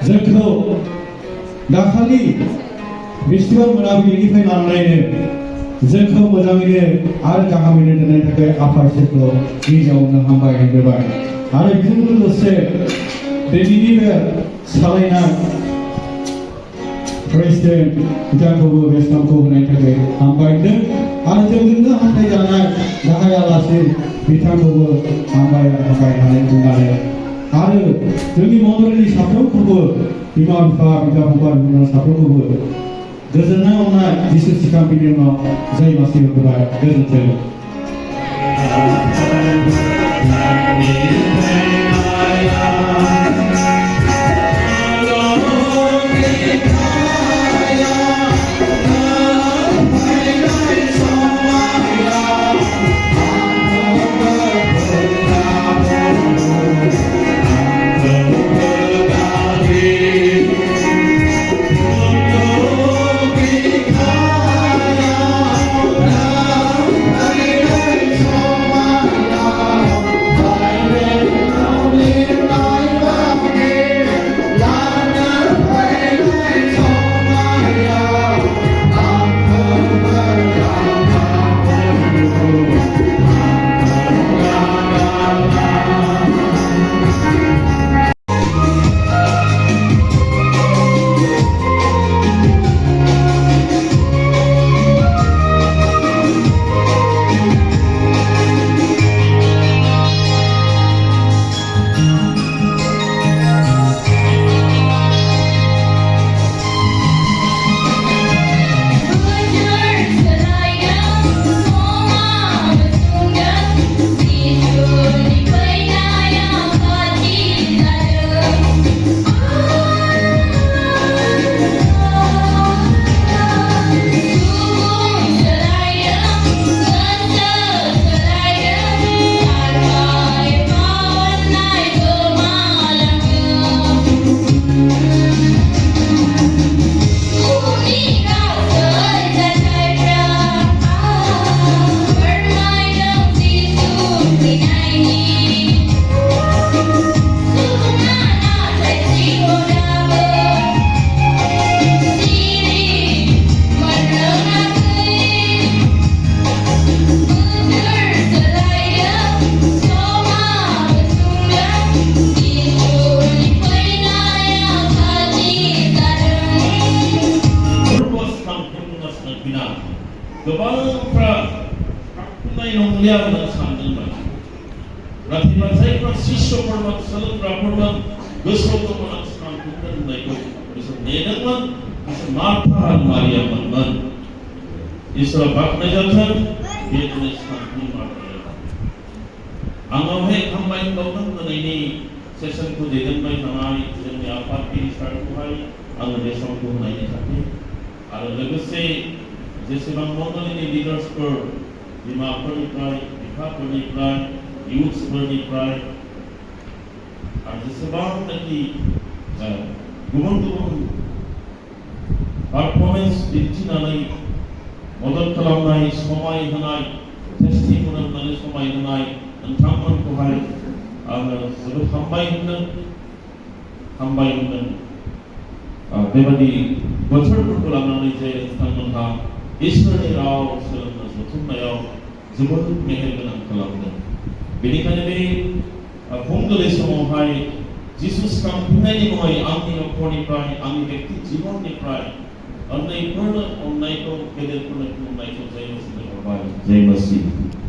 जोंखौ दाखालि बिस्थिबार मोनाबिलिनिफ्राय लानानैनो जोंखौ मोजाङैनो आरो गाहामैनो दोननायनि थाखाय आफा इसोरखौ गिबियावनो हामबायनाय जाबाय आरो बेजों लोगोसे दिनैनि बे सालायनाय प्रेसिडेन्ट बिथांखौबो बे समखौ होनायनि थाखाय हामबायदों आरो जोंजोंनो हाथाय जानाय गाहाय आलासि बिथांखौबो हामबायनानै बुंनानै आरो जोंनि मन्दिरनि साफ्रोमखौबो बिमा बिफा बिदा फंबाय साफ्रोमखौबो गोजोननाय अननाय जिसु सिखांफिननायनि उनाव जय मासि होबाय गोजोन्थों। थांलिया होननानै सानदोंमोन नाथायबा जायफ्रा शिष्यफोरमोन सोलोंग्राफोरमोन गोसोआव दंमोन आं सानदोंमोन होननायखौ बिसोर नेदोंमोन बिसोर मार्था आरो मारियामोन इसोरा बाख्नायजाथों बे दिनै साननि मार्था आंनावहाय हामबाय होनबावदों दिनैनि सेसनखौ दैदेनबाय थानाय जोंनि आफादगिरि सारखौहाय आङो बे समखौ होनायनि थाखाय आरो लोगोसे जेसेबां मण्डलिनि लिडार्सफोर बिमाफोरनिफ्राय बिफाफोरनिफ्राय इउथ्सफोरनिफ्राय आरो जेसेबांनाखि गुबुन गुबुन पारफरमेन्स दिन्थिनानै मदद खालामनाय समाय होनाय टेस्टिमोनि होनानै समाय होनाय नोंथांमोनखौहाय आङो जोबोद हामबाय होनदों बेबायदि बोथोरफोरखौ लानानै जे नोंथांमोनहा इसोरनि राव सोलोंनो जथुमनायाव जोबोद मेहेर गोनां खालामदों बेनिखायनो बे फुंबिलि समावहाय जिसु सिखांफिननायनि मुङै आंनि नखरनिफ्राय आंनि बेक्ति जिबननिफ्राय उन्दैफोरनो अननायखौ गेदेरफोरनो खुलुमनायखौ जय मसीह हरबाय जय मसीह